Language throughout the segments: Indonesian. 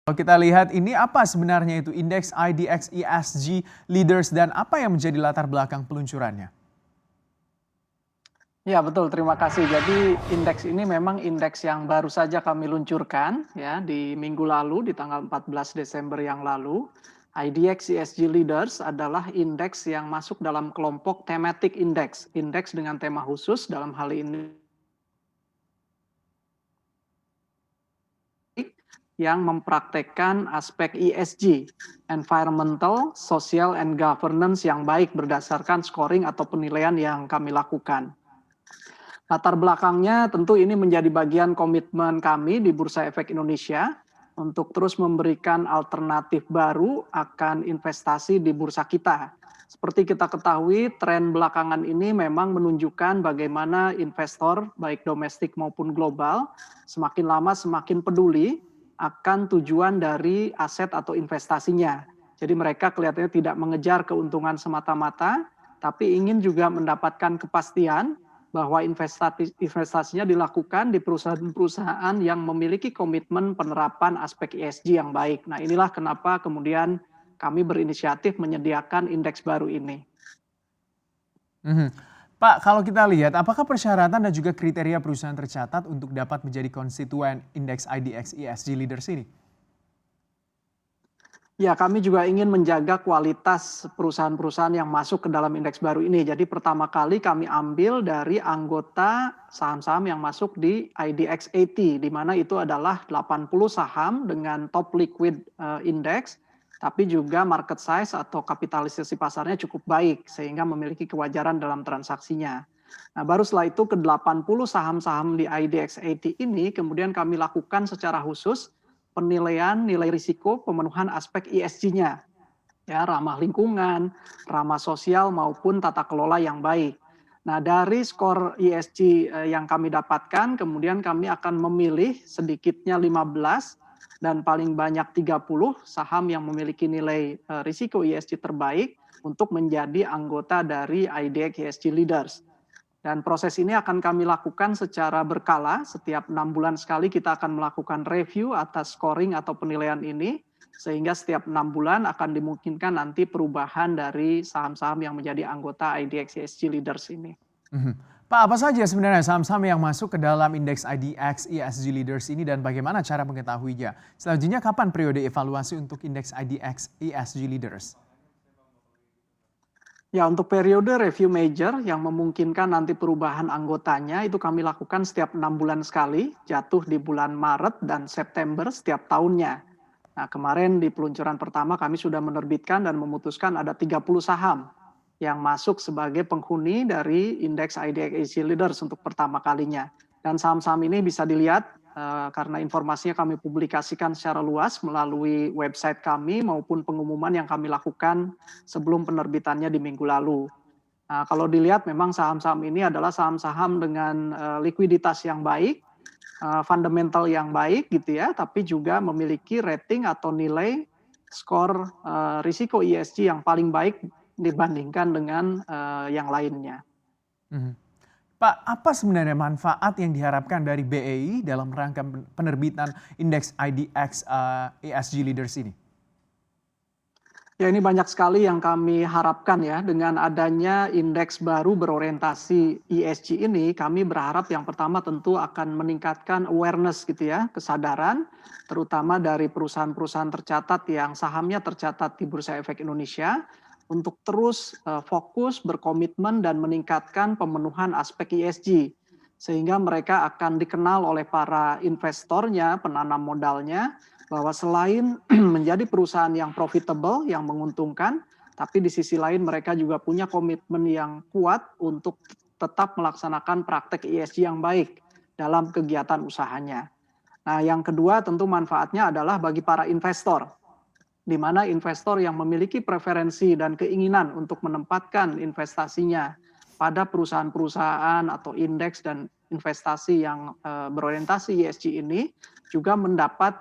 Kalau kita lihat ini apa sebenarnya itu indeks IDX ESG Leaders dan apa yang menjadi latar belakang peluncurannya? Ya betul, terima kasih. Jadi indeks ini memang indeks yang baru saja kami luncurkan ya di minggu lalu di tanggal 14 Desember yang lalu. IDX ESG Leaders adalah indeks yang masuk dalam kelompok thematic index, indeks dengan tema khusus dalam hal ini yang mempraktekkan aspek ESG, environmental, social, and governance yang baik berdasarkan scoring atau penilaian yang kami lakukan. Latar belakangnya tentu ini menjadi bagian komitmen kami di Bursa Efek Indonesia untuk terus memberikan alternatif baru akan investasi di bursa kita. Seperti kita ketahui, tren belakangan ini memang menunjukkan bagaimana investor, baik domestik maupun global, semakin lama semakin peduli akan tujuan dari aset atau investasinya. Jadi mereka kelihatannya tidak mengejar keuntungan semata-mata, tapi ingin juga mendapatkan kepastian bahwa investasinya dilakukan di perusahaan-perusahaan yang memiliki komitmen penerapan aspek ESG yang baik. Nah, inilah kenapa kemudian kami berinisiatif menyediakan indeks baru ini. Mhm. Pak, kalau kita lihat apakah persyaratan dan juga kriteria perusahaan tercatat untuk dapat menjadi konstituen indeks IDX ESG Leaders ini? Ya, kami juga ingin menjaga kualitas perusahaan-perusahaan yang masuk ke dalam indeks baru ini. Jadi pertama kali kami ambil dari anggota saham-saham yang masuk di IDX 80, di mana itu adalah 80 saham dengan top liquid index, tapi juga market size atau kapitalisasi pasarnya cukup baik, sehingga memiliki kewajaran dalam transaksinya. Nah, baru setelah itu ke 80 saham-saham di IDX 80 ini kemudian kami lakukan secara khusus penilaian nilai risiko pemenuhan aspek ESG-nya, ya ramah lingkungan, ramah sosial maupun tata kelola yang baik. Nah, dari skor ESG yang kami dapatkan, kemudian kami akan memilih sedikitnya 15 dan paling banyak 30 saham yang memiliki nilai risiko ESG terbaik untuk menjadi anggota dari IDX ESG Leaders. Dan proses ini akan kami lakukan secara berkala, setiap 6 bulan sekali kita akan melakukan review atas scoring atau penilaian ini, sehingga setiap 6 bulan akan dimungkinkan nanti perubahan dari saham-saham yang menjadi anggota IDX ESG Leaders ini. Mhm. Pak, apa saja sebenarnya saham-saham yang masuk ke dalam indeks IDX ESG Leaders ini dan bagaimana cara mengetahuinya? Selanjutnya, kapan periode evaluasi untuk indeks IDX ESG Leaders? Ya, untuk periode review major yang memungkinkan nanti perubahan anggotanya itu kami lakukan setiap 6 bulan sekali, jatuh di bulan Maret dan September setiap tahunnya. Nah, kemarin di peluncuran pertama kami sudah menerbitkan dan memutuskan ada 30 saham yang masuk sebagai penghuni dari indeks IDX Easy Leaders untuk pertama kalinya. Dan saham-saham ini bisa dilihat karena informasinya kami publikasikan secara luas melalui website kami maupun pengumuman yang kami lakukan sebelum penerbitannya di minggu lalu. Nah, kalau dilihat memang saham-saham ini adalah saham-saham dengan likuiditas yang baik, fundamental yang baik gitu ya, tapi juga memiliki rating atau nilai skor risiko ESG yang paling baik dibandingkan dengan yang lainnya. Mhm. Pak, apa sebenarnya manfaat yang diharapkan dari BEI dalam rangka penerbitan indeks IDX ESG Leaders ini? Ya, ini banyak sekali yang kami harapkan ya dengan adanya indeks baru berorientasi ESG ini, kami berharap yang pertama tentu akan meningkatkan awareness gitu ya, kesadaran terutama dari perusahaan-perusahaan tercatat yang sahamnya tercatat di Bursa Efek Indonesia untuk terus fokus, berkomitmen dan meningkatkan pemenuhan aspek ESG sehingga mereka akan dikenal oleh para investornya, penanam modalnya bahwa selain menjadi perusahaan yang profitable, yang menguntungkan, tapi di sisi lain mereka juga punya komitmen yang kuat untuk tetap melaksanakan praktek ESG yang baik dalam kegiatan usahanya. Nah, yang kedua tentu manfaatnya adalah bagi para investor, di mana investor yang memiliki preferensi dan keinginan untuk menempatkan investasinya pada perusahaan-perusahaan atau indeks dan investasi yang berorientasi ESG ini juga mendapat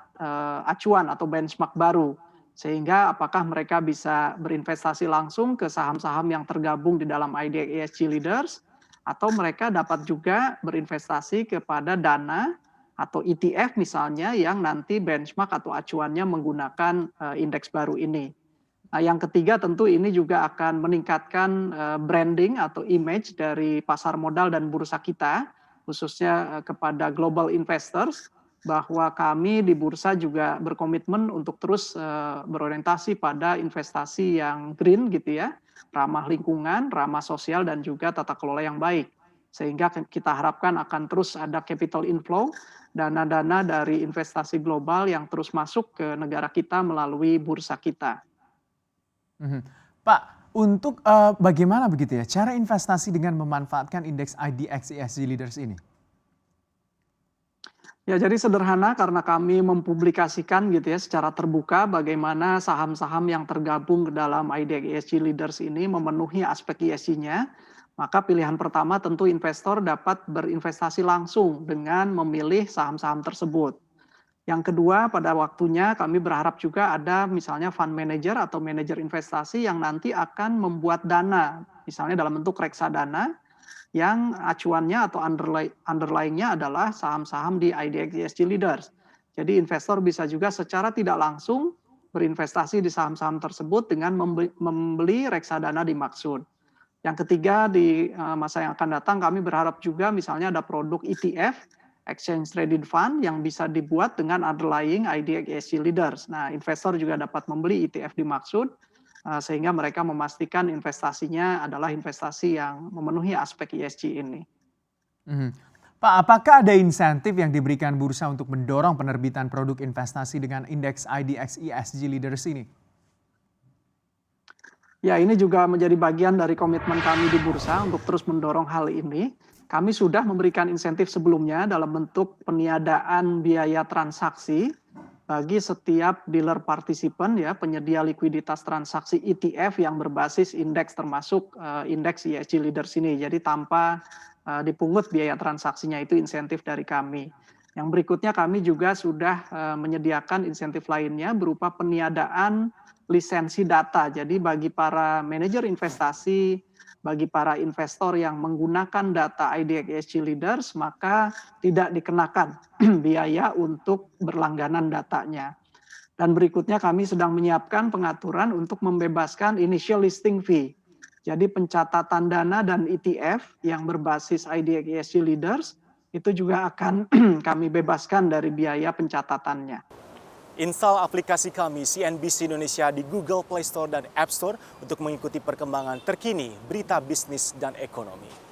acuan atau benchmark baru sehingga apakah mereka bisa berinvestasi langsung ke saham-saham yang tergabung di dalam IDX ESG Leaders atau mereka dapat juga berinvestasi kepada dana atau ETF misalnya yang nanti benchmark atau acuannya menggunakan indeks baru ini. Nah, yang ketiga tentu ini juga akan meningkatkan branding atau image dari pasar modal dan bursa kita, khususnya kepada global investors, bahwa kami di bursa juga berkomitmen untuk terus berorientasi pada investasi yang green gitu ya, ramah lingkungan, ramah sosial dan juga tata kelola yang baik. Sehingga kita harapkan akan terus ada capital inflow, dana-dana dari investasi global yang terus masuk ke negara kita melalui bursa kita. Mhm. Pak, untuk, bagaimana begitu ya cara investasi dengan memanfaatkan indeks IDX ESG Leaders ini? Ya, jadi sederhana karena kami mempublikasikan gitu ya secara terbuka bagaimana saham-saham yang tergabung ke dalam IDX ESG Leaders ini memenuhi aspek ESG-nya, maka pilihan pertama tentu investor dapat berinvestasi langsung dengan memilih saham-saham tersebut. Yang kedua, pada waktunya kami berharap juga ada misalnya fund manager atau manajer investasi yang nanti akan membuat dana, misalnya dalam bentuk reksadana yang acuannya atau underlying-nya adalah saham-saham di IDX ESG Leaders. Jadi investor bisa juga secara tidak langsung berinvestasi di saham-saham tersebut dengan membeli reksadana dimaksud. Yang ketiga, di masa yang akan datang kami berharap juga misalnya ada produk ETF, Exchange Traded Fund, yang bisa dibuat dengan underlying IDX ESG Leaders. Nah, investor juga dapat membeli ETF dimaksud, sehingga mereka memastikan investasinya adalah investasi yang memenuhi aspek ESG ini. Mhm. Pak, apakah ada insentif yang diberikan bursa untuk mendorong penerbitan produk investasi dengan indeks IDX ESG Leaders ini? Ya, ini juga menjadi bagian dari komitmen kami di bursa untuk terus mendorong hal ini. Kami sudah memberikan insentif sebelumnya dalam bentuk peniadaan biaya transaksi bagi setiap dealer partisipan ya, penyedia likuiditas transaksi ETF yang berbasis indeks termasuk indeks ESG Leaders ini. Jadi tanpa dipungut biaya transaksinya, itu insentif dari kami. Yang berikutnya kami juga sudah menyediakan insentif lainnya berupa peniadaan lisensi data. Jadi bagi para manajer investasi, bagi para investor yang menggunakan data IDX ESG Leaders, maka tidak dikenakan biaya untuk berlangganan datanya. Dan berikutnya kami sedang menyiapkan pengaturan untuk membebaskan initial listing fee. Jadi pencatatan dana dan ETF yang berbasis IDX ESG Leaders itu juga akan kami bebaskan dari biaya pencatatannya. Install aplikasi kami CNBC Indonesia di Google Play Store dan App Store untuk mengikuti perkembangan terkini berita bisnis dan ekonomi.